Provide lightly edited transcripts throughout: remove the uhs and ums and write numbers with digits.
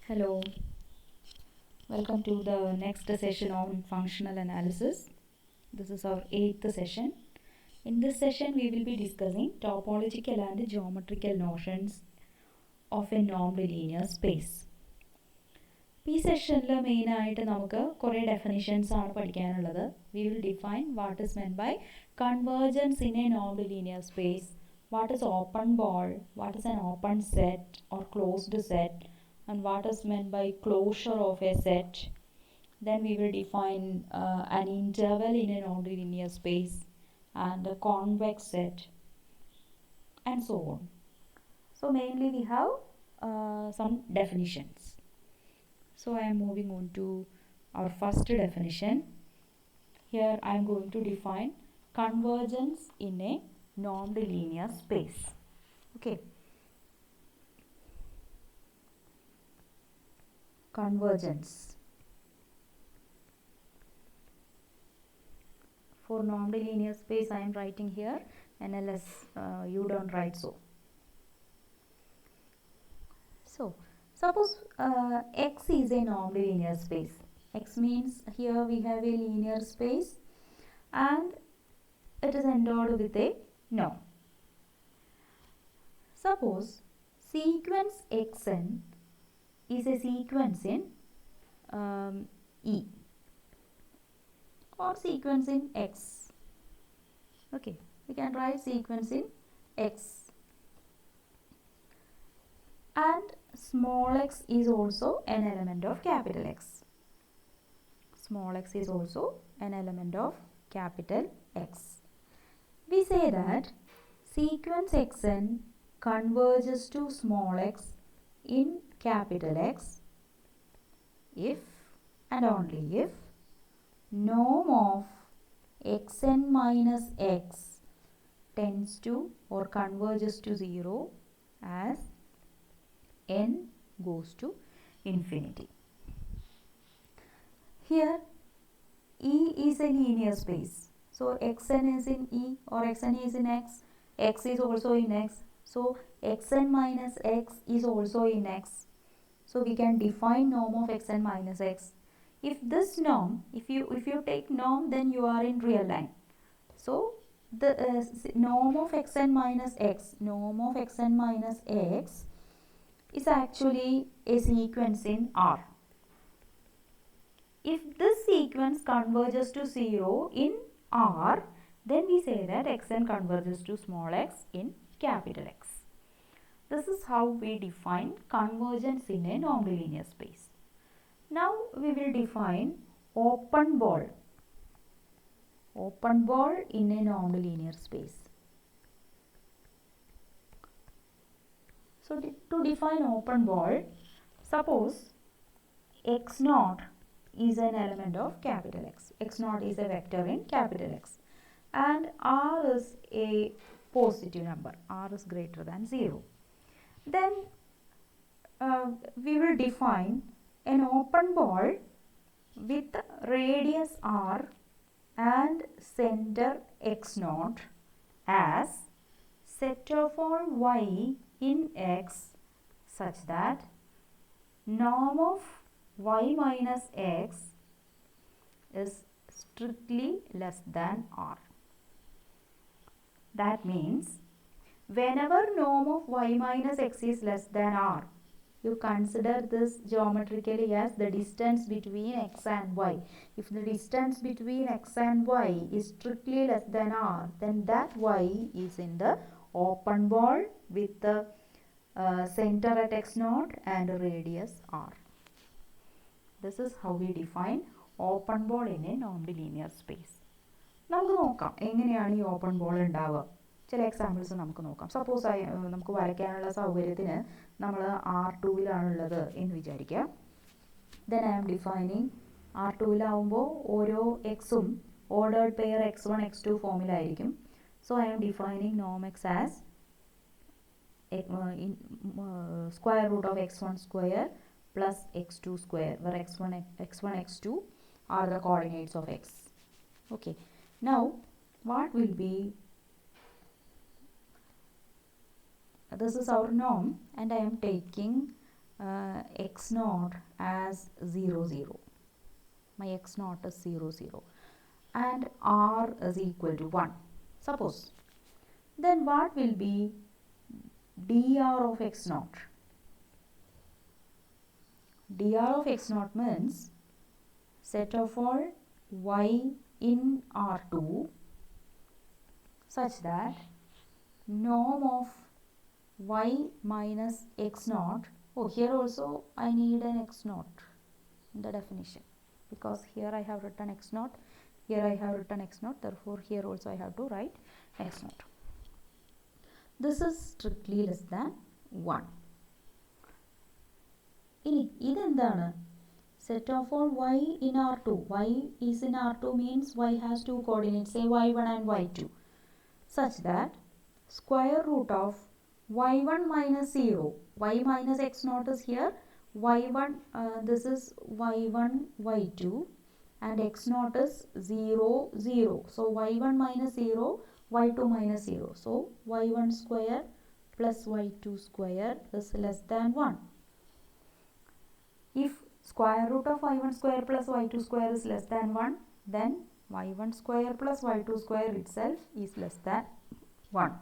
Hello, welcome to the next session on functional analysis. This is our 8th session. In this session, we will be discussing topological and geometrical notions of a normed linear space. ഈ സെഷനിൽ മെയിനായിട്ട് നമുക്ക് കുറേ definitions ആണ് പഠിക്കാനുള്ളത്. We will define what is meant by convergence in a normed linear space, what is open ball, what is an open set or closed set, and what is meant by closure of a set. Then we will define an interval in a non-linear space and a convex set and so on. So mainly we have some definitions. So I am moving on to our first definition. Here I am going to define convergence in a non-linear space. Okay. Convergence. For non-linear space I am writing here NLS, you don't write so. So suppose X is a non-linear space. X means here we have a linear space and it is endowed with a norm. Suppose sequence Xn is a sequence in E or sequence in X. Okay, we can write sequence in X. And small x is also an element of capital X. Small x is also an element of capital X. We say that sequence Xn converges to small x in capital X if and only if norm of Xn minus x tends to or converges to 0 as n goes to infinity. Here E is a linear space. So Xn is in E or Xn is in X. X is also in X. So Xn minus x is also in X. So we can define norm of Xn minus x. If this norm, if you take norm, then you are in real line. So the norm of Xn minus x is actually a sequence in R. If this sequence converges to 0 in R, then we say that Xn converges to small x in capital X. This is how we define convergence in a non-linear space. Now we will define open ball. Open ball in a non-linear space. So to define open ball, suppose x0 is an element of capital X. X0 is a vector in capital X. And R is a positive number. R is greater than 0. Then we will define an open ball with radius R and center x0 as set of all y in X such that norm of y minus x is strictly less than R. That means whenever norm of y minus x is less than R, you consider this geometrically as the distance between x and y. If the distance between x and y is strictly less than R, then that y is in the open ball with the center at x0 and radius R. This is how we define open ball in a non-linear space. നമുക്ക് നോക്കാം എങ്ങനെയാണ് ഈ open ball ഉണ്ടാവുക. ചില examples നമുക്ക് നോക്കാം. Suppose നമുക്ക് വരയ്ക്കാനുള്ള സൗകര്യത്തിന് നമ്മൾ R2-ലാണുള്ളത് എന്ന് വിചാരിക്കുക. ദെൻ ഐ ആം ഡിഫൈനിങ് R2-ലാവുമ്പോൾ ഓരോ എക്സും ഓർഡേർഡ് പെയർ x1 x2 ഫോമിലായിരിക്കും. സോ ഐ ആം ഡിഫൈനിങ് നോം x as square root of x1 square plus x2 square, where x1 x2 are the coordinates of x. Okay, now what will be, this is our norm and I am taking x naught as 0, 0. My x naught is 0, 0. And r is equal to 1. Suppose. Then what will be dr of x naught? dr of x naught means set of all y in R2 such that norm of y minus x naught. Oh, here also I need an x naught in the definition, because here I have written x naught, here I have written x naught, therefore here also I have to write x naught. This is strictly less than 1. This set of all y in R2. Y is in R2 means y has two coordinates, say y1 and y2, such that square root of y1 minus 0, y minus x naught is here, y1, this is y1, y2, and x naught is 0, 0. So y1 minus 0, y2 minus 0. So y1 square plus y2 square is less than 1. If square root of y1 square plus y2 square is less than 1, then y1 square plus y2 square itself is less than 1.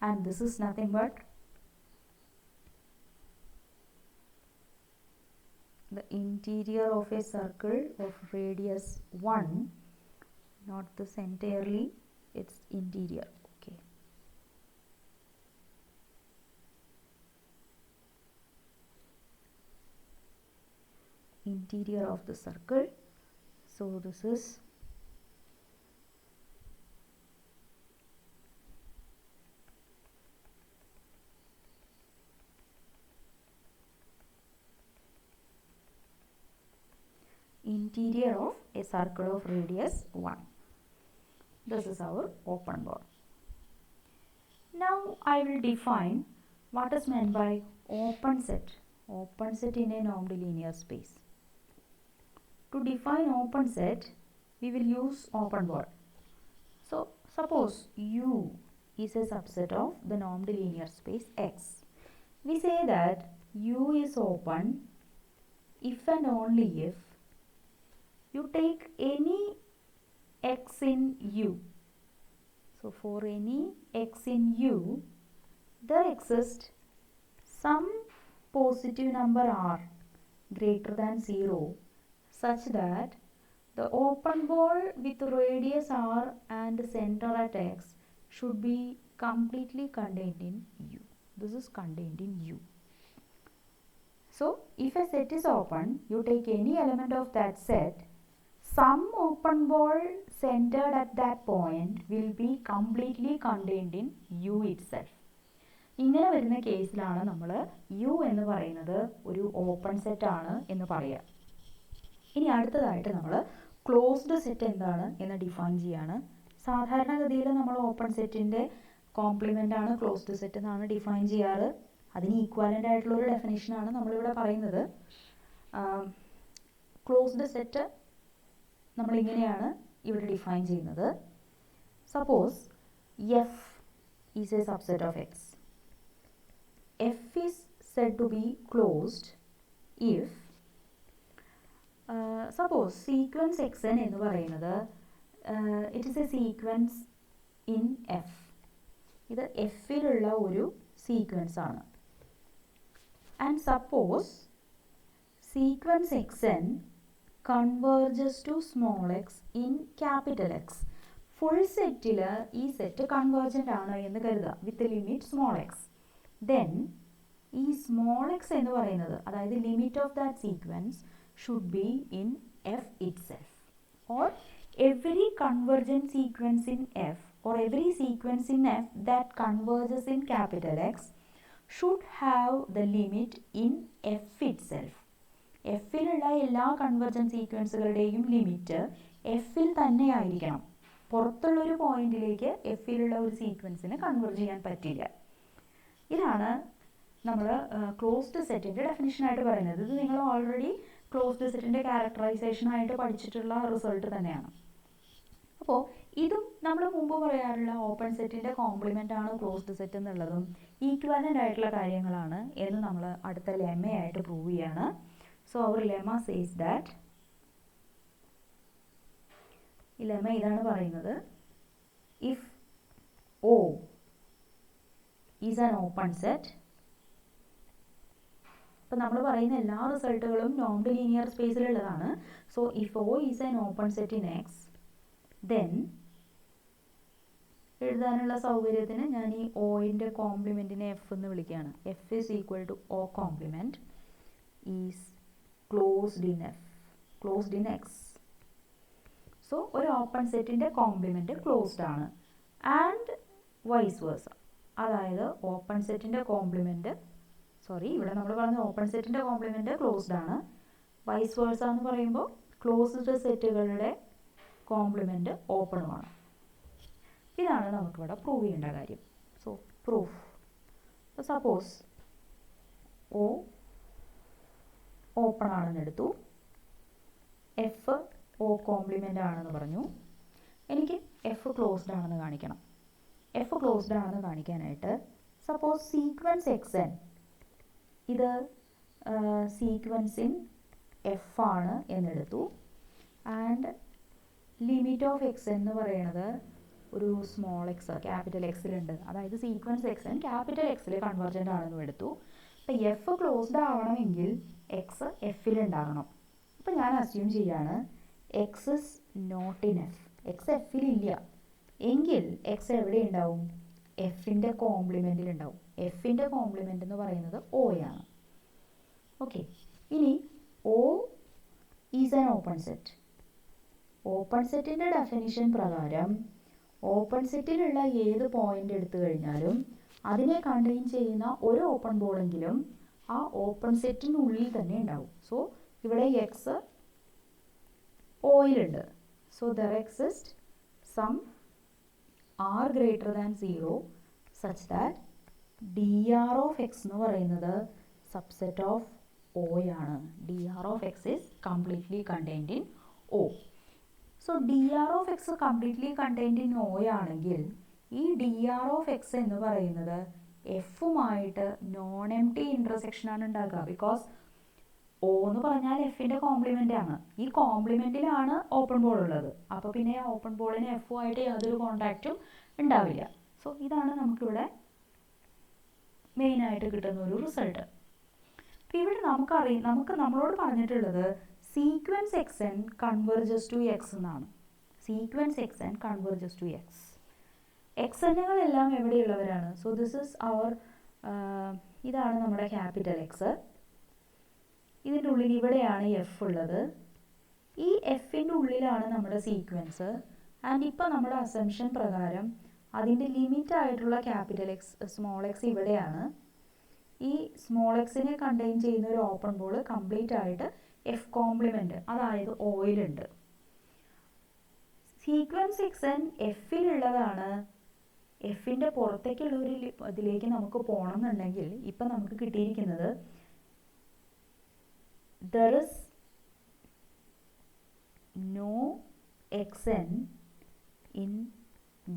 And this is nothing but the interior of a circle of radius 1, not this entirely, its interior. Okay. Interior of the circle. So this is interior of a circle of radius 1. This is our open ball. Now I will define what is meant by open set. Open set in a normed linear space. To define open set, we will use open ball. So suppose U is a subset of the normed linear space X. We say that U is open if and only if you take any x in U. So for any x in U, there exists some positive number r greater than 0 such that the open ball with radius r and center at x should be completely contained in U. This is contained in U. So if a set is open, you take any element of that set, some open ball centered at that point will be completely contained in U itself. ഇങ്ങനെ വരുന്ന കേസിലാണ് നമ്മൾ U എന്ന് പറയുന്നത് ഒരു open set ആണ് എന്ന് പറയുക. ഇനി അടുത്തതായിട്ട് നമ്മൾ ക്ലോസ്ഡ് സെറ്റ് എന്താണ് എന്ന് ഡിഫൈൻ ചെയ്യാണ്. സാധാരണഗതിയിൽ നമ്മൾ ഓപ്പൺ സെറ്റിൻ്റെ കോംപ്ലിമെൻ്റ് ആണ് ക്ലോസ്ഡ് സെറ്റ് എന്നാണ് ഡിഫൈൻ ചെയ്യാറ്. അതിന് ഈക്വാലൻ്റ് ആയിട്ടുള്ള ഒരു ഡെഫിനേഷനാണ് നമ്മളിവിടെ പറയുന്നത്. ക്ലോസ്ഡ് സെറ്റ് നമ്മളിങ്ങനെയാണ് ഇവിടെ ഡിഫൈൻ ചെയ്യുന്നത്. Suppose f is a subset of X. F is said to be closed if suppose sequence xn എന്ന് പറയുന്നത് it is a sequence in F. ഇത് Fയിലുള്ള ഒരു സീക്വൻസ് ആണ്. And suppose sequence xn converges to small x in capital X. Full സെറ്റിൽ ഈ set convergent ആണ് എന്ന് കരുതുക with limit small x. Then ഈ സ്മോൾ എക്സ് എന്ന് പറയുന്നത് അതായത് limit of that sequence should be in F itself, or every convergent sequence in F or every sequence in F that converges in capital x should have the limit in F itself. എഫിലുള്ള എല്ലാ convergent സീക്വൻസുകളുടെയും limit എഫിൽ തന്നെ ആയിരിക്കണം. പുറത്തുള്ളൊരു പോയിന്റിലേക്ക് എഫിലുള്ള ഒരു സീക്വൻസിന് converge ചെയ്യാൻ പറ്റില്ല. ഇതാണ് നമ്മൾ ക്ലോസ്ഡ് സെറ്റിൻ്റെ ഡെഫിനിഷനായിട്ട് പറയുന്നത്. ഇത് നിങ്ങൾ ഓൾറെഡി ക്ലോസ്ഡ് സെറ്റിൻ്റെ ക്യാരക്ടറൈസേഷനായിട്ട് പഠിച്ചിട്ടുള്ള റിസൾട്ട് തന്നെയാണ്. അപ്പോൾ ഇതും നമ്മൾ മുമ്പ് പറയാറുള്ള ഓപ്പൺ സെറ്റിൻ്റെ കോംപ്ലിമെൻ്റ് ആണ് ക്ലോസ്ഡ് സെറ്റ് എന്നുള്ളതും ഈക്വാലൻ്റ് ആയിട്ടുള്ള കാര്യങ്ങളാണ് എന്ന് നമ്മൾ അടുത്ത ലെമ്മയായിട്ട് പ്രൂവ് ചെയ്യാണ്. So our lemma says that, ഈ ലെമ്മ ഇതാണ് പറയുന്നത്, if O is an open set, ഇപ്പം നമ്മൾ പറയുന്ന എല്ലാ റിസൾട്ടുകളും നോൺ ലീനിയർ സ്പേസിലുള്ളതാണ്. So if O is an open set in x, then എഴുതാനുള്ള സൗകര്യത്തിന് ഞാൻ ഈ ഓയിൻ്റെ കോംപ്ലിമെൻറ്റിനെ എഫ് എന്ന് വിളിക്കുകയാണ്. F is equal to O complement is closed in x. So ഒരു ഓപ്പൺ സെറ്റിൻ്റെ കോംപ്ലിമെൻറ്റ് ക്ലോസ്ഡ് ആണ്. ആൻഡ് വൈസ് വേഴ്സ, അതായത് ഓപ്പൺ സെറ്റിൻ്റെ കോംപ്ലിമെൻറ്റ്, ഇവിടെ നമ്മൾ പറഞ്ഞ ഓപ്പൺ സെറ്റിൻ്റെ കോംപ്ലിമെൻറ്റ് ക്ലോസ്ഡ് ആണ്. വൈസ് വേഴ്സ എന്ന് പറയുമ്പോൾ ക്ലോസ്ഡ് സെറ്റുകളുടെ കോംപ്ലിമെൻറ്റ് ഓപ്പണുമാണ്. ഇതാണ് നമുക്കിവിടെ പ്രൂവ് ചെയ്യേണ്ട കാര്യം. So proof, suppose O open ആണെന്ന് എടുത്തു, എഫ് O കോംപ്ലിമെൻ്റ് ആണെന്ന് പറഞ്ഞു. എനിക്ക് എഫ് ക്ലോസ്ഡ് ആണെന്ന് കാണിക്കണം. എഫ് ക്ലോസ്ഡ് ആണെന്ന് കാണിക്കാനായിട്ട് സപ്പോസ് സീക്വൻസ് എക്സ് എൻ, ഇത് സീക്വൻസ് ഇൻ എഫ് ആണ് എന്നെടുത്തു. ആൻഡ് ലിമിറ്റ് ഓഫ് എക്സ് എന്ന് പറയുന്നത് ഒരു സ്മോൾ എക്സ് ക്യാപിറ്റൽ എക്സിലുണ്ട്, അതായത് സീക്വൻസ് എക്സ് എൻ ക്യാപിറ്റൽ എക്സിൽ കൺവേർജൻ്റ് ആണെന്നും എടുത്തു. അപ്പം എഫ് ക്ലോസ്ഡ് ആവണമെങ്കിൽ എക്സ് എഫിലുണ്ടാകണം. അപ്പം ഞാൻ അസ്യൂം ചെയ്യാണ് x is not in F, x എഫിലില്ല എങ്കിൽ എക്സ് എവിടെ ഉണ്ടാവും? എഫിൻ്റെ കോംപ്ലിമെൻറ്റിലുണ്ടാവും. എഫിൻ്റെ കോംപ്ലിമെൻ്റ് എന്ന് പറയുന്നത് O ആണ്. ഓക്കെ, ഇനി O is an open set. Open സെറ്റിൻ്റെ ഡെഫിനിഷൻ പ്രകാരം ഓപ്പൺ സെറ്റിലുള്ള ഏത് പോയിന്റ് എടുത്തു കഴിഞ്ഞാലും അതിനെ കണ്ടെയ്ൻ ചെയ്യുന്ന ഒരു ഓപ്പൺ ബോളെങ്കിലും ആ ഓപ്പൺ സെറ്റിനുള്ളിൽ തന്നെ ഉണ്ടാവും. സോ ഇവിടെ എക്സ് ഓയിലുണ്ട്. So there exist some r greater than 0 such that dr of x എന്ന് പറയുന്നത് സബ്സെറ്റ് ഓഫ് O ആണ്. dr of x is completely contained in O. So dr of x completely contained in O ആണെങ്കിൽ ഈ dr of x എന്ന് പറയുന്നത് എഫുമായിട്ട് non M T intersection ആണ് ഉണ്ടാക്കുക. Because O എന്ന് പറഞ്ഞാൽ എഫിൻ്റെ കോംപ്ലിമെൻ്റ് ആണ്. ഈ കോംപ്ലിമെൻറ്റിലാണ് ഓപ്പൺ ബോൾ ഉള്ളത്. അപ്പോൾ പിന്നെ ഓപ്പൺ ബോളിന് എഫുമായിട്ട് യാതൊരു കോണ്ടാക്റ്റും ഉണ്ടാവില്ല. സോ ഇതാണ് നമുക്കിവിടെ മെയിനായിട്ട് കിട്ടുന്ന ഒരു റിസൾട്ട്. അപ്പോൾ ഇവിടെ നമ്മളോട് പറഞ്ഞിട്ടുള്ളത് sequence x n converges to x എന്നാണ്. Sequence x n converges to x. X എന്നുകളെല്ലാം എവിടെയുള്ളവരാണ്? സോ ദിസ് ഇസ് അവർ, ഇതാണ് നമ്മുടെ ക്യാപിറ്റൽ എക്സ്. ഇതിൻ്റെ ഉള്ളിൽ ഇവിടെയാണ് എഫ് ഉള്ളത്. ഈ എഫിൻ്റെ ഉള്ളിലാണ് നമ്മുടെ സീക്വൻസ്. ആൻഡ് ഇപ്പോൾ നമ്മുടെ അസംഷൻ പ്രകാരം അതിൻ്റെ ലിമിറ്റ് ആയിട്ടുള്ള ക്യാപിറ്റൽ എക്സ് സ്മോൾ എക്സ് ഇവിടെയാണ്. ഈ സ്മോൾ എക്സിനെ കണ്ടെയ്ൻ ചെയ്യുന്ന ഒരു ഓപ്പൺ ബോൾ കംപ്ലീറ്റ് ആയിട്ട് എഫ് കോംപ്ലിമെൻറ്റ്, അതായത് ഓയിലുണ്ട്. സീക്വൻസ് എക്സ് എൻ എഫിലുള്ളതാണ്. എഫിൻ്റെ പുറത്തേക്കുള്ള ഒരു ഇതിലേക്ക് നമുക്ക് പോകണം എന്നുണ്ടെങ്കിൽ ഇപ്പം നമുക്ക് കിട്ടിയിരിക്കുന്നത് there is no xn in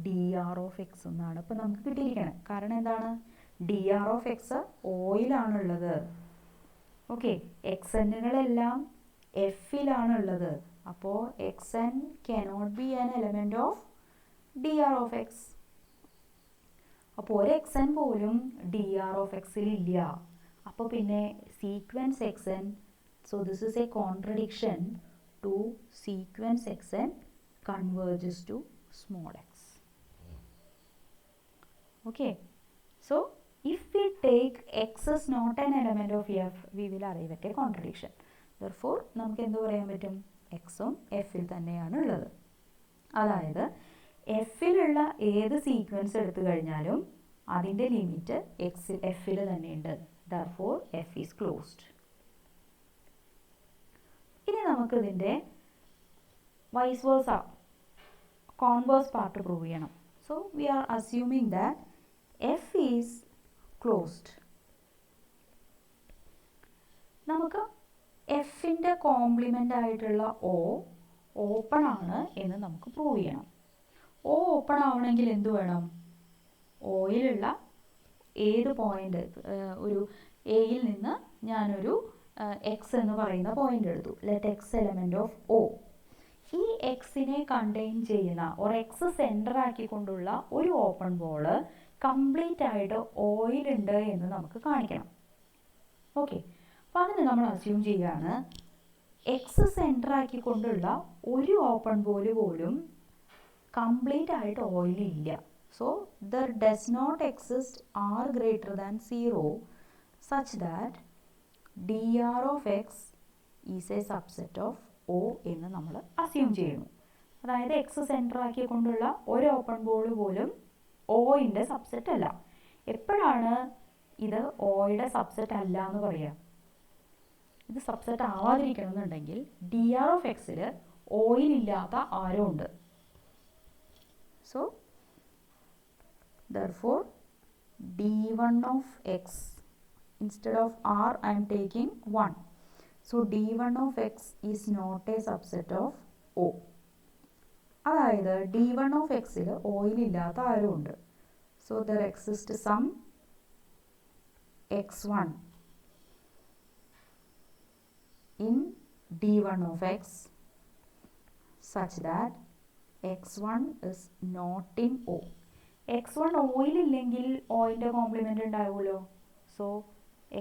dr of x എന്നാണ് ഇപ്പം നമുക്ക് കിട്ടിയിരിക്കണം. കാരണം എന്താണ്? dr of x ഓയിലാണുള്ളത്. ഓക്കെ, എക്സ് എന്നുകളെല്ലാം എഫിലാണുള്ളത്. അപ്പോൾ x n cannot be an element of dr of x. അപ്പോൾ ഒരു എക്സ് എൻ പോലും dr of x-ൽ ഇല്ല. അപ്പോൾ പിന്നെ sequence x N, so this is a contradiction to sequence xn converges to small x. Okay, so if we take x is not an element of f, we will arrive at a contradiction. Therefore നമുക്ക് എന്ത് പറയാൻ പറ്റും? എക്സും എഫിൽ തന്നെയാണ് ഉള്ളത്. അതായത് എഫിലുള്ള ഏത് സീക്വൻസ് എടുത്തു കഴിഞ്ഞാലും അതിൻ്റെ ലിമിറ്റ് എഫിൽ തന്നെയുണ്ട്. Therefore f is closed. ഇനി നമുക്കിതിൻ്റെ vice versa converse part prove ചെയ്യണം. So we are assuming that F is closed. നമുക്ക് എഫിൻ്റെ കോംപ്ലിമെൻ്റ് ആയിട്ടുള്ള O ഓപ്പൺ ആണ് എന്ന് നമുക്ക് പ്രൂവ് ചെയ്യണം. O ഓപ്പൺ ആവണമെങ്കിൽ എന്ത് വേണം? ഓയിലുള്ള ഏത് പോയിന്റ്, ഒരു എയിൽ നിന്ന് ഞാനൊരു എക്സ് എന്ന് പറയുന്ന പോയിന്റ് എടുത്തു. Let X element of O. ഈ എക്സിനെ കണ്ടെയ്ൻ ചെയ്യുന്ന ഒരു എക്സ് സെൻറ്റർ ആക്കിക്കൊണ്ടുള്ള ഒരു ഓപ്പൺ ബോള് കംപ്ലീറ്റ് ആയിട്ട് ഓയിലുണ്ട് എന്ന് നമുക്ക് കാണിക്കണം. ഓക്കെ, അപ്പോൾ അതിന് നമ്മൾ അസ്യൂം ചെയ്യുകയാണ് എക്സ് സെൻറ്റർ ആക്കിക്കൊണ്ടുള്ള ഒരു ഓപ്പൺ ബോൾ പോലും കംപ്ലീറ്റ് ആയിട്ട് ഓയിലില്ല. So there does not exist r greater than 0 such that d r of X is a subset of O എന്ന് നമ്മൾ അസ്യൂം ചെയ്യുന്നു. അതായത് എക്സ് സെൻറ്റർ ആക്കിക്കൊണ്ടുള്ള ഒരു ഓപ്പൺ ബോൾ പോലും ഓയിൻ്റെ സബ്സെറ്റ് അല്ല. എപ്പോഴാണ് ഇത് ഓയുടെ സബ്സെറ്റ് അല്ല എന്ന് പറയുക? ഇത് സബ്സെറ്റ് ആവാതിരിക്കണമെന്നുണ്ടെങ്കിൽ ഡി ആർ ഓഫ് എക്സിൽ ഓയിലില്ലാത്ത ആരോ ഉണ്ട്. So therefore d1 of x, instead of r I am taking 1. So d1 of x is not a subset of o. അതായത് d1 of xൽ ഓയിലില്ലാത്ത ആരും ഉണ്ട്. So there exists some x1 in d1 of x such that x1 is not in o. x1 ഓയിലില്ലെങ്കിൽ ഓയിൻ്റെ complement ഉണ്ടാവുമല്ലോ. So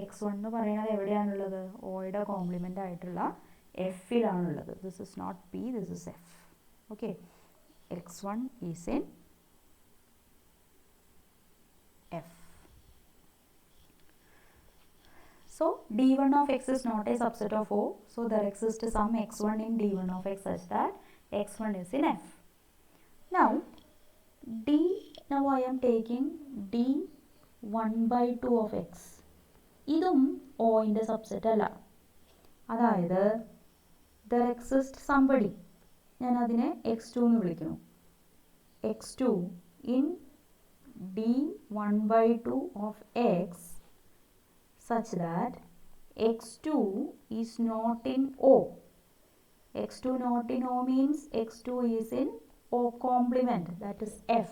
x1 എന്ന് പറയുന്നത് എവിടെയാണുള്ളത്? ഓയുടെ കോംപ്ലിമെൻ്റ് ആയിട്ടുള്ള എഫിലാണുള്ളത്. This is not P, this is F. Okay, x1 is in F. So d1 of x is not a subset of O. So there exists some x1 in d1 of x such that x1 is in f. Now I am taking d1 by 2 of x. ഇതും ഓയിൻ്റെ subset അല്ല. അതായത് there exists somebody, ഞാൻ അതിനെ x2 എന്ന് വിളിക്കുന്നു. x2 in d1 by 2 of x such that x2 is not in O. x2 not in O means x2 is in O complement, that is f.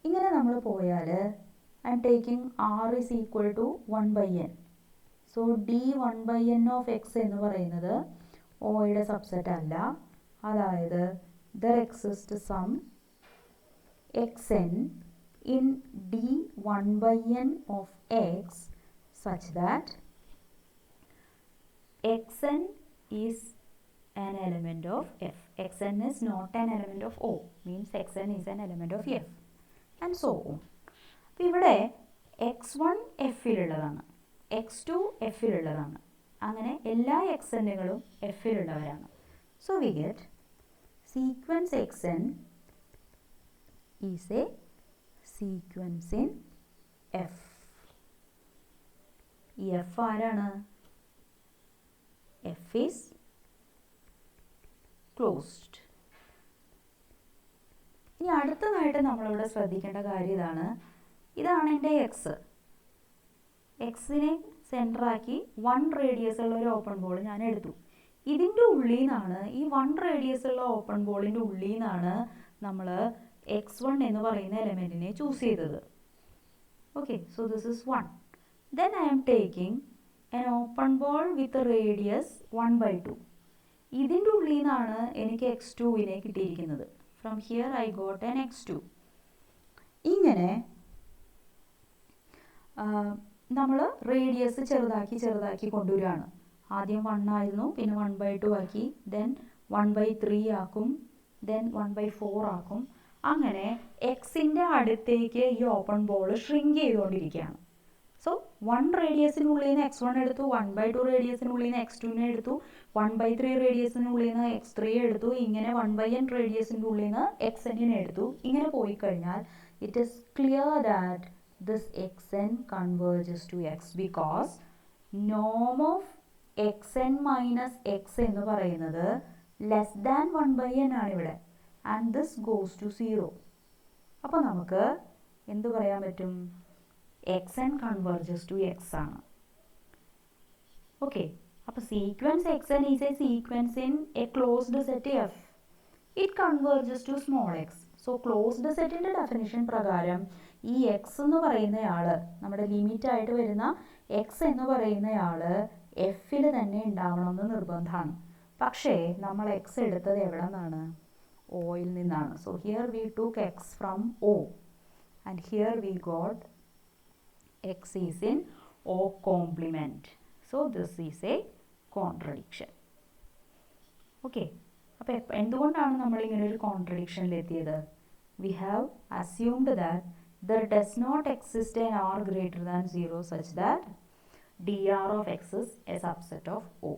ഇങ്ങനെ നമ്മൾ പോയാൽ I am taking r is equal to 1 by n. So d1 by n of x എന്ന് പറയുന്നത് ഓയുടെ subset അല്ല. അതായത് there exists some xn in d1 by n of x such that xn is an element of f. xn is not an element of O, means xn is an element of f, and so on. അപ്പോൾ ഇവിടെ x1 എഫിലുള്ളതാണ്, x2 എഫിലുള്ളതാണ്, അങ്ങനെ എല്ലാ xnകളും എഫിലുള്ളവരാണ്. So we get sequence xn is a sequence in f. ഈ F ആരാണ്? F is closed. ഇനി അടുത്തതായിട്ട് നമ്മളിവിടെ ശ്രദ്ധിക്കേണ്ട കാര്യം ഇതാണ് എൻ്റെ എക്സ്. എക്സിനെ സെൻറ്ററാക്കി 1 റേഡിയസ് ഉള്ള ഒരു ഓപ്പൺ ബോൾ ഞാൻ എടുത്തു. ഇതിൻ്റെ ഉള്ളിൽ നിന്നാണ്, ഈ 1 റേഡിയസ് ഉള്ള ഓപ്പൺ ബോളിൻ്റെ ഉള്ളിൽ നിന്നാണ് നമ്മൾ x1 എന്ന് പറയുന്ന എലമെൻറ്റിനെ ചൂസ് ചെയ്തത്. Okay, so this is 1. Then I am taking an open ball with a radius 1 by 2. ഇതിൻ്റെ ഉള്ളിൽ നിന്നാണ് എനിക്ക് x2നെ കിട്ടിയിരിക്കുന്നത്. From here I got an x2. ഇങ്ങനെ നമ്മൾ റേഡിയസ് ചെറുതാക്കി കൊണ്ടുവരികയാണ്. ആദ്യം 1 ആയിരുന്നു, പിന്നെ 1 by 2 ആക്കി, ദെൻ 1 by 3 ആക്കും, ദെൻ 1 by 4 ആക്കും. അങ്ങനെ എക്സിൻ്റെ അടുത്തേക്ക് ഈ ഓപ്പൺ ബോൾ ഷ്രിങ്ക് ചെയ്തുകൊണ്ടിരിക്കുകയാണ്. സോ 1 റേഡിയസിനുള്ളിൽ നിന്ന് x1 എടുത്തു, 1 by 2 റേഡിയസിനുള്ളിൽ നിന്ന് x2നെ എടുത്തു, 1 by 3 റേഡിയസിനുള്ളിൽ നിന്ന് x3 എടുത്തു, ഇങ്ങനെ 1 by n റേഡിയസിൻ്റെ ഉള്ളിൽ നിന്ന് xnനെ എടുത്തു. ഇങ്ങനെ പോയി കഴിഞ്ഞാൽ it is clear that this xn converges to x because നോം ഓഫ് xn മൈനസ് x എന്ന് പറയുന്നത് ലെസ് ദാൻ 1 by n ആണ് ഇവിടെ, ആൻഡ് ദിസ് ഗോസ് ടു 0. അപ്പോൾ നമുക്ക് എന്ത് പറയാൻ പറ്റും? xn കൺവേർജസ് ടു x ആണ്. ഓക്കെ, അപ്പോൾ sequence xn is a sequence in a closed set f. It converges to small x. So closed സെറ്റിൻ്റെ ഡെഫിനിഷൻ പ്രകാരം ഈ എക്സ് എന്ന് പറയുന്നയാൾ, നമ്മുടെ ലിമിറ്റായിട്ട് വരുന്ന എക്സ് എന്ന് പറയുന്നയാൾ എഫിൽ തന്നെ ഉണ്ടാവണമെന്ന് നിർബന്ധമാണ്. പക്ഷേ നമ്മൾ എക്സ് എടുത്തത് എവിടെ നിന്നാണ്? ഓയിൽ നിന്നാണ്. So here we took x from O and here we got x is in O complement. So this is a contradiction. Okay, അപ്പോൾ എന്തുകൊണ്ടാണ് നമ്മളിങ്ങനെ ഒരു കോൺട്രഡിക്ഷനിലെത്തിയത്? We have assumed that there does not exist an r greater than 0 such that dr of x is a subset of O.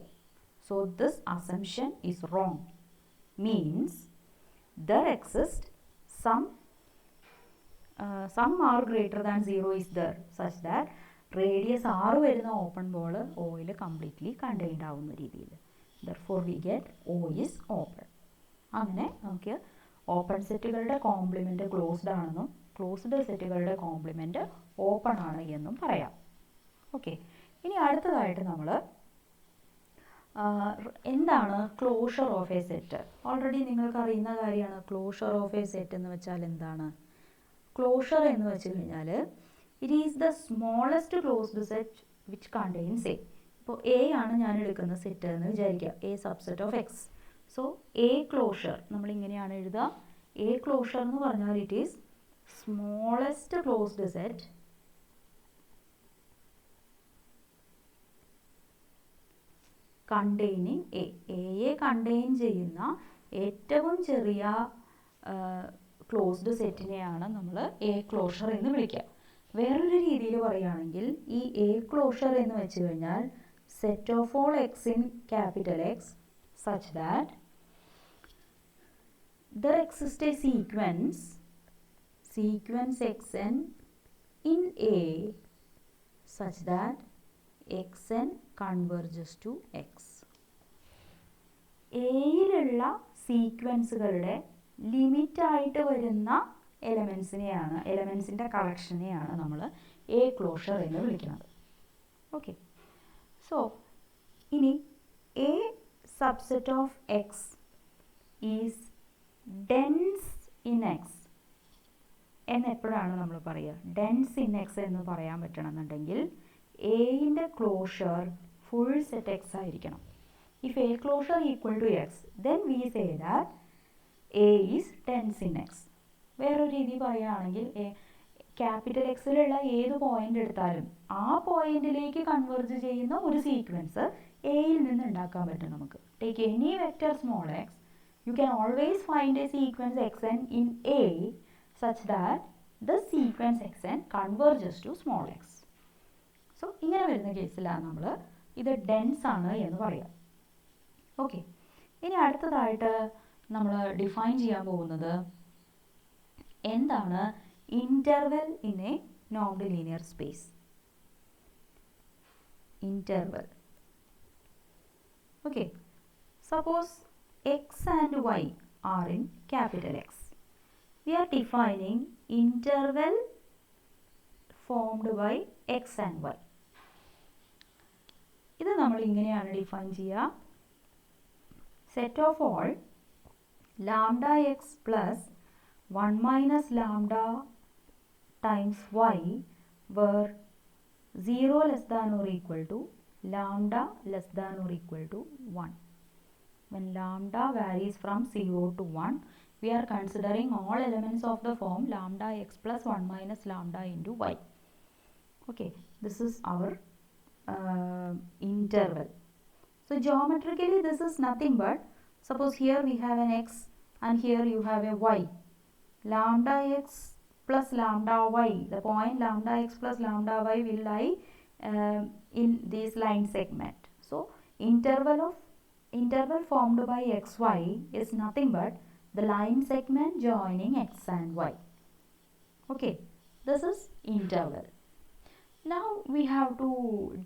So this assumption is wrong. Means there exists some r greater than 0 is there such that radius r വരുന്ന open ball oil completely contained ആവുന്ന രീതിയിൽ. Therefore we get O is open. അങ്ങനെ നമുക്ക് open സെറ്റുകളുടെ compliment closed ആണെന്നും closed സെറ്റുകളുടെ compliment open ആണ് എന്നും പറയാം. Okay, ഇനി അടുത്തതായിട്ട് നമ്മൾ എന്താണ് closure of A set? Already നിങ്ങൾക്ക് അറിയുന്ന കാര്യമാണ്. ക്ലോഷർ ഓഫ് എ സെറ്റ് എന്ന് വെച്ചാൽ എന്താണ്? ക്ലോഷർ എന്ന് വെച്ച് കഴിഞ്ഞാൽ it is the smallest closed set which contains A. ഇപ്പോൾ എ ആണ് ഞാൻ എടുക്കുന്ന സെറ്റ് എന്ന് വിചാരിക്കുക, A subset of X. So A closure നമ്മളിങ്ങനെയാണ് എഴുതുക. എ ക്ലോഷർ എന്ന് പറഞ്ഞാൽ it is smallest closed set containing A. എയെ കണ്ടെയ്ൻ ചെയ്യുന്ന ഏറ്റവും ചെറിയ ക്ലോസ്ഡ് സെറ്റിനെയാണ് നമ്മൾ എ ക്ലോഷർ എന്ന് വിളിക്കുക. വേറൊരു രീതിയിൽ പറയുകയാണെങ്കിൽ ഈ എ ക്ലോഷർ എന്ന് വെച്ച് കഴിഞ്ഞാൽ set of all X in capital X such that there exists a sequence xn in A such that xn converges to x. എയിലുള്ള സീക്വൻസുകളുടെ ലിമിറ്റായിട്ട് വരുന്ന എലമെൻസിൻ്റെ കളക്ഷനെയാണ് നമ്മൾ എ ക്ലോഷർ എന്ന് വിളിക്കുന്നത്. ഓക്കെ, സോ ഇനി A subset of X is dense in X എന്നെപ്പോഴാണ് നമ്മൾ പറയുക? ഡെൻസ് ഇൻ എക്സ് എന്ന് പറയാൻ പറ്റണമെന്നുണ്ടെങ്കിൽ എയിൻ്റെ ക്ലോഷർ ഫുൾ സെറ്റ് എക്സ് ആയിരിക്കണം. If A closure equal to X then we say that A is dense in X. വേറൊരു രീതി പറയുകയാണെങ്കിൽ ക്യാപിറ്റൽ എക്സിലുള്ള ഏത് പോയിന്റ് എടുത്താലും ആ പോയിന്റിലേക്ക് കൺവേർജ് ചെയ്യുന്ന ഒരു സീക്വൻസ് എയിൽ നിന്ന് ഉണ്ടാക്കാൻ പറ്റും നമുക്ക്. Take any vector small X, you can always find a sequence xn in A such that the sequence xn converges to small x. So ഇങ്ങനെ വരുന്ന കേസിലാണ് നമ്മൾ ഇത് ഡെൻസ് ആണ് എന്ന് പറയാം. ഓക്കെ, ഇനി അടുത്തതായിട്ട് നമ്മൾ ഡിഫൈൻ ചെയ്യാൻ പോകുന്നത് എന്താണ് interval in A non linear space. Interval. Okay, suppose x and y are in capital X. We are defining interval formed by x and y. ഇത് നമ്മൾ ഇങ്ങനെയാണ് ഡിഫൈൻ ചെയ്യുക. Set of all lambda x plus 1 minus lambda times y where 0 less than or equal to lambda less than or equal to 1. When lambda varies from 0 to 1, we are considering all elements of the form lambda x plus 1 minus lambda into y. Okay, this is our interval. So geometrically this is nothing but, suppose here we have an x and here you have a y. Lambda x plus lambda y, the point lambda x plus lambda y will lie in this line segment. So interval formed by xy is nothing but the line segment joining x and y. Okay, this is interval. Now we have to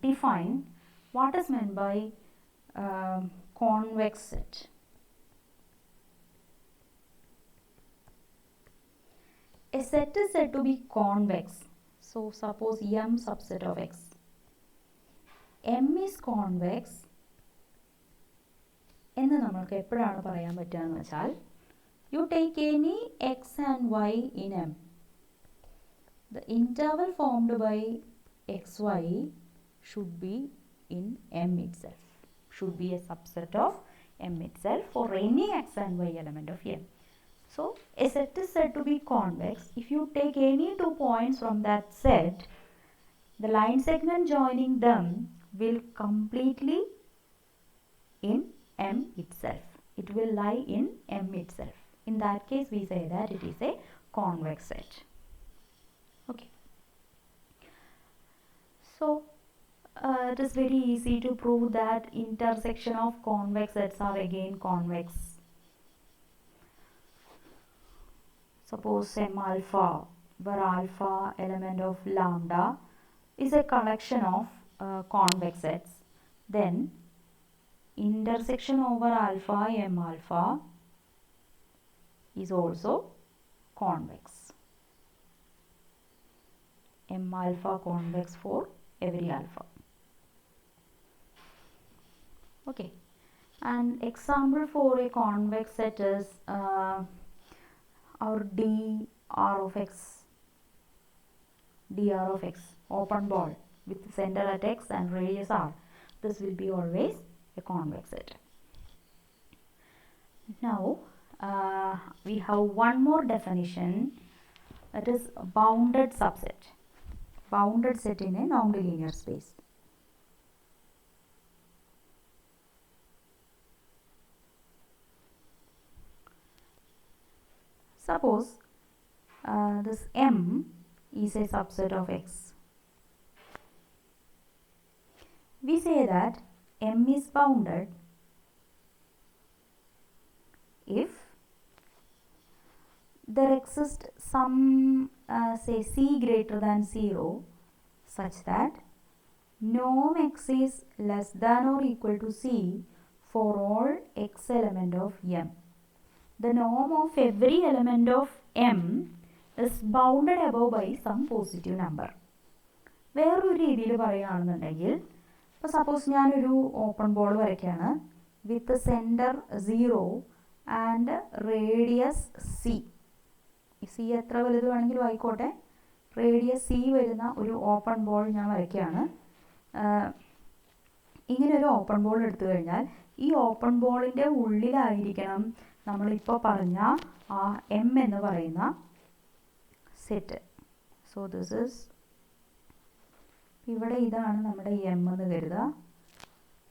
define what is meant by convex set. A set is said to be convex. So suppose M subset of X. M is convex എന്ന് നമ്മൾക്ക് എപ്പോഴാണ് പറയാൻ പറ്റുക എന്ന് വെച്ചാൽ, You take any x and y in M. The interval formed by xy should be in M itself. Should be a subset of M itself for any x and y element of M. So a set is said to be convex if you take any two points from that set, the line segment joining them will completely in M itself. It will lie in M itself. In that case, we say that it is a convex set. Okay. So, it is very easy to prove that intersection of convex sets are again convex. Suppose M alpha, where alpha element of lambda is a collection of convex sets, then intersection over alpha M alpha is also convex. M alpha convex for every alpha. Okay, and example for a convex set is our dr of x, open ball with center at x and radius r. This will be always a convex set. Now we have one more definition, that is bounded subset. Bounded set in a non-linear space. Suppose this M is a subset of X. We say that M is bounded if there exists some say C greater than 0 such that norm X is less than or equal to C for all X element of M. The norm of every element of M is bounded above by some positive number. വേറൊരു രീതിയിൽ പറയുകയാണെന്നുണ്ടെങ്കിൽ, ഇപ്പോൾ suppose ഞാനൊരു open ball വരയ്ക്കുകയാണ് വിത്ത് centre 0 and radius C. C എത്ര വലുത് വേണമെങ്കിലും ആയിക്കോട്ടെ, റേഡിയസ് സി വരുന്ന ഒരു ഓപ്പൺ ബോൾ ഞാൻ വരയ്ക്കുകയാണ്. ഇങ്ങനൊരു ഓപ്പൺ ബോൾ എടുത്തു കഴിഞ്ഞാൽ ഈ ഓപ്പൺ ബോളിൻ്റെ ഉള്ളിലായിരിക്കണം നമ്മളിപ്പോൾ പറഞ്ഞ ആ എം എന്ന് പറയുന്ന സെറ്റ്. സോ ദിസ് ഈസ്, ഇവിടെ ഇതാണ് നമ്മുടെ എം എന്ന് കരുതുക.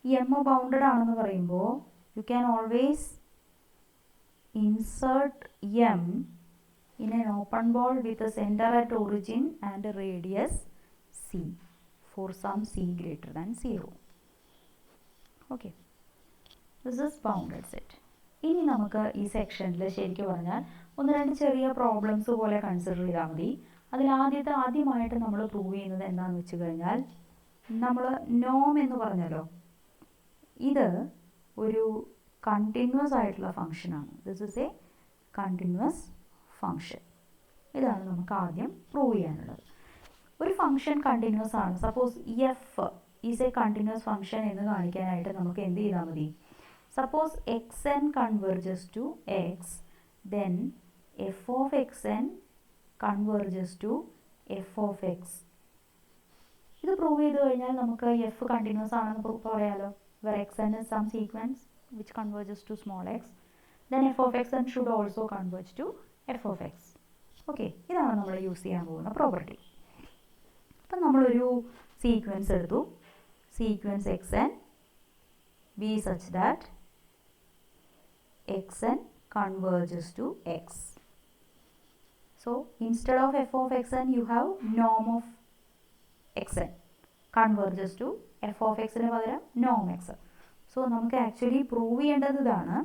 ഈ എം ബൗണ്ടഡ് ആണെന്ന് പറയുമ്പോൾ you can always insert M in an open ball with a center at origin and a radius c for some c greater than 0. Okay, this is bounded set. ഇനി നമുക്ക് ഈ സെക്ഷനിൽ ശരിക്കും പറഞ്ഞാൽ ഒന്ന് രണ്ട് ചെറിയ പ്രോബ്ലംസ് പോലെ കൺസിഡർ ചെയ്താൽ മതി. ആദ്യമായിട്ട് നമ്മൾ പ്രൂവ് ചെയ്യുന്നത് എന്താണെന്ന് വെച്ച് കഴിഞ്ഞാൽ, നമ്മൾ നോം എന്ന് പറഞ്ഞല്ലോ, ഇത് ഒരു കണ്ടിന്യൂസ് ആയിട്ടുള്ള ഫങ്ഷനാണ്. This is a continuous function. ഇതാണ് നമുക്ക് ആദ്യം പ്രൂവ് ചെയ്യാനുള്ളത്. ഒരു ഫങ്ഷൻ കണ്ടിന്യൂസ് ആണ്, suppose f is a continuous function എന്ന് കാണിക്കാനായിട്ട് നമുക്ക് എന്ത് ചെയ്താൽ മതി, suppose x n converges to X, then f of x n converges to f of x. ഇത് പ്രൂവ് ചെയ്ത് കഴിഞ്ഞാൽ നമുക്ക് എഫ് കണ്ടിന്യൂസ് ആണെന്ന് പറയാമല്ലോ. Where x n is some sequence which converges to small x, then f of x n should also converge to f of x. Okay, ഇതാണ് നമ്മൾ use ചെയ്യാൻ പോകുന്ന പ്രോപ്പർട്ടി. അപ്പം നമ്മളൊരു സീക്വൻസ് എടുത്തു, sequence x N be such that X n converges to X. So instead of F of x N you have Noam of x n converges to f of എക്സിന് പകരം നോം X. So നമുക്ക് actually prove ചെയ്യേണ്ടത് ഇതാണ്,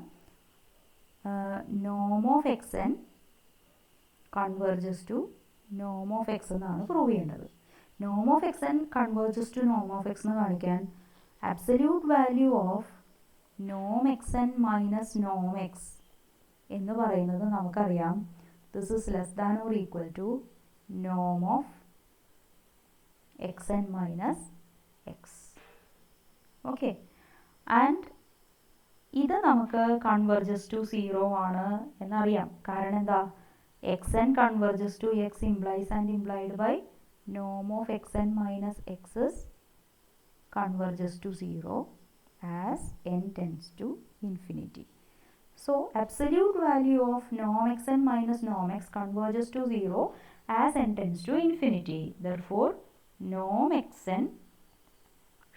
നോം of x n converges to നോം of X എന്നാണ് prove ചെയ്യേണ്ടത്. നോം of x n converges to നോം of x എന്ന് കാണിക്കാൻ absolute value of Noam X n minus നോം എക്സ് എന്ന് പറയുന്നത് നമുക്കറിയാം, this is less than or equal to നോം of x n minus x. Okay, and ഇത് നമുക്ക് converges to 0 ആണ് എന്നറിയാം. കാരണം എന്താ? xn converges to x implies and implied by norm of xn minus x is converges to 0 as n tends to infinity. So absolute value of norm xn minus norm x converges to 0 as n tends to infinity. Therefore, norm xn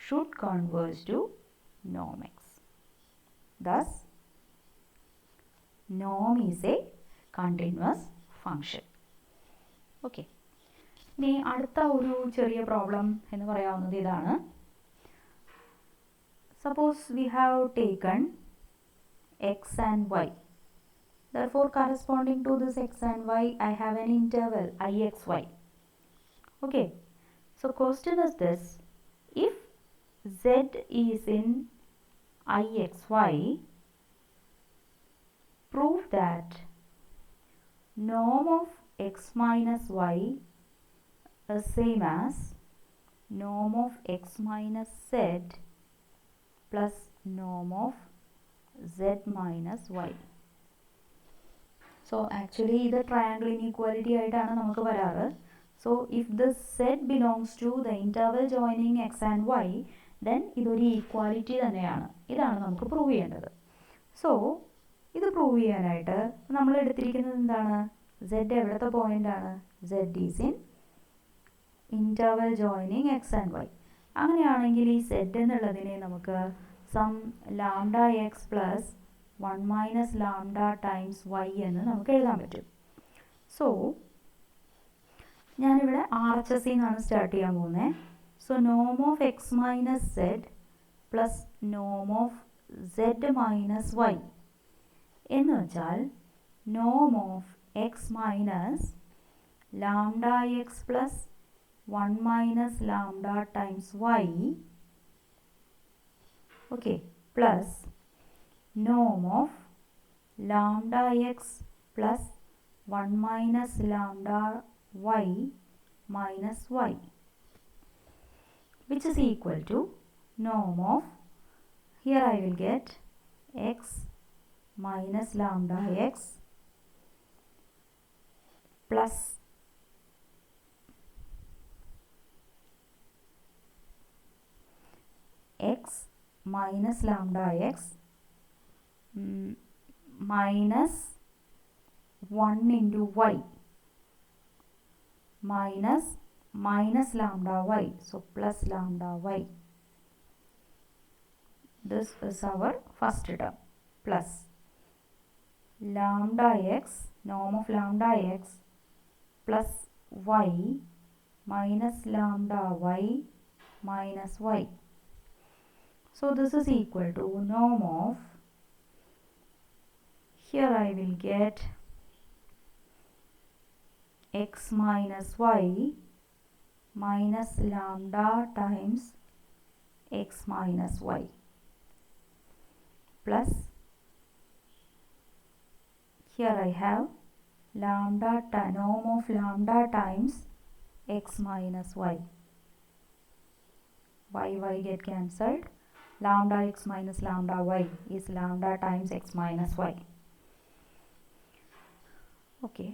should converge to norm x. Thus, norm is a continuous function. Okay. ഇനി അടുത്ത ഒരു ചെറിയ problem എന്ന് പറയാവുന്നത് ഇതാണ്. Suppose we have taken x and y. Therefore, corresponding to this x and y, I have an interval ixy. Okay. So, question is this. If z is in ixy, prove that norm of x minus y is same as norm of x minus z plus norm of z minus y. So actually ഇത് triangle inequality ആയിട്ടാണ് നമുക്ക് വരാറ്. So if this z belongs to the interval joining x and y, then ഇതൊരു equality തന്നെയാണ്. ഇതാണ് നമുക്ക് prove ചെയ്യേണ്ടത്. So ഇത് പ്രൂവ് ചെയ്യാനായിട്ട് നമ്മൾ എടുത്തിരിക്കുന്നത് എന്താണ്? z എവിടുത്തെ പോയിന്റ് ആണ്? z is in interval joining x and y. അങ്ങനെയാണെങ്കിൽ ഈ z എന്നുള്ളതിനെ നമുക്ക് sum lambda x plus 1 minus lambda times y എന്ന് നമുക്ക് എഴുതാൻ പറ്റും. സോ ഞാനിവിടെ RHS നിന്നാണ് സ്റ്റാർട്ട് ചെയ്യാൻ പോകുന്നത്. So Noam of X minus Z plus Noam of Z minus Y എന്ന് വെച്ചാൽ നോം of X minus lambda x plus 1 minus lambda times y, okay, plus norm of lambda x plus 1 minus lambda y minus y, which is equal to norm of, here I will get x minus lambda x plus x minus lambda x minus 1 into y minus lambda y, so plus lambda y. This is our first term, plus lambda x, norm of lambda x plus y minus lambda y minus y. So this is equal to norm of, here I will get x minus y minus lambda times x minus y plus, here I have lambda, norm of lambda times x minus y. Y get cancelled. Lambda x minus lambda y is lambda times x minus y. Okay.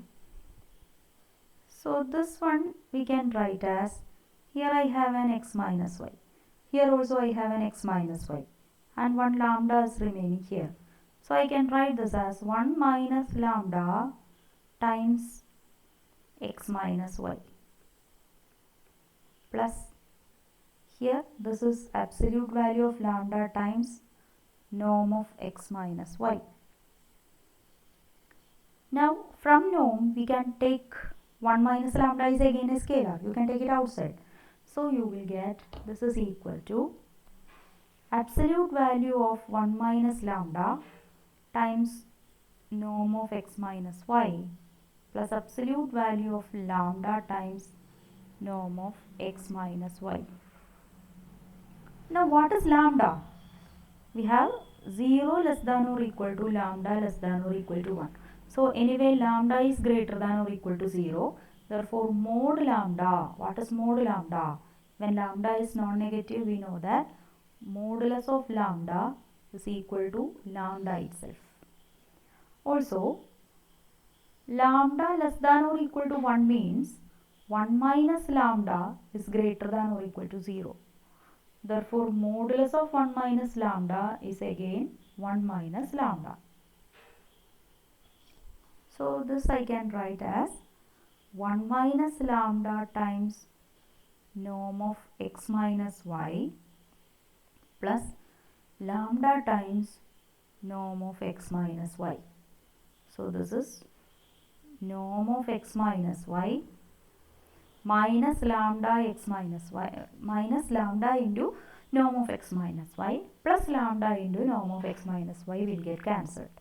So this one we can write as, here I have an x minus y. Here also I have an x minus y. And one lambda is remaining here. So I can write this as 1 minus lambda times x minus y plus, here this is absolute value of lambda times norm of x minus y. Now from norm we can take 1 minus lambda is again a scalar. You can take it outside. So you will get, this is equal to absolute value of 1 minus lambda times norm of x minus y plus absolute value of lambda times norm of x minus y. Now what is lambda? We have 0 less than or equal to lambda less than or equal to 1. So anyway lambda is greater than or equal to 0. Therefore mod lambda, what is mod lambda? When lambda is non-negative, we know that modulus of lambda is equal to lambda itself. Also, lambda less than or equal to 1 means 1 minus lambda is greater than or equal to 0. Therefore, modulus of 1 minus lambda is again 1 minus lambda. So, this I can write as 1 minus lambda times norm of x minus y plus lambda times norm of x minus y. So, this is norm of x minus y minus lambda x minus y minus lambda into norm of x minus y plus lambda into norm of x minus y will get cancelled.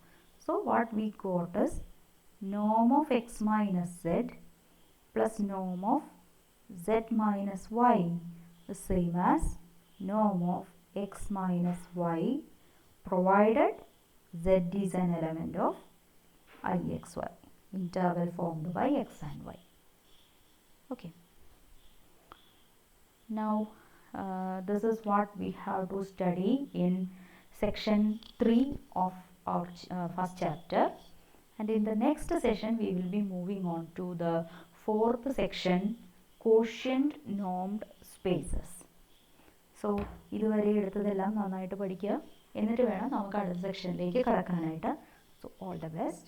So, what we got is norm of x minus z plus norm of z minus y is same as norm of x minus y provided z is an element of IXY, interval formed by x and y. Okay. Now, this is what we have to study in section 3 of our first chapter. And in the next session, we will be moving on to the fourth section, quotient normed spaces. So, ഇതുവരെ എടുത്തതെല്ലാം നന്നായിട്ട് പഠിക്കുക. എന്നിട്ട് വേണം നമുക്ക് അടുത്ത സെക്ഷനിലേക്ക് കടക്കാനായിട്ട്. So, all the best.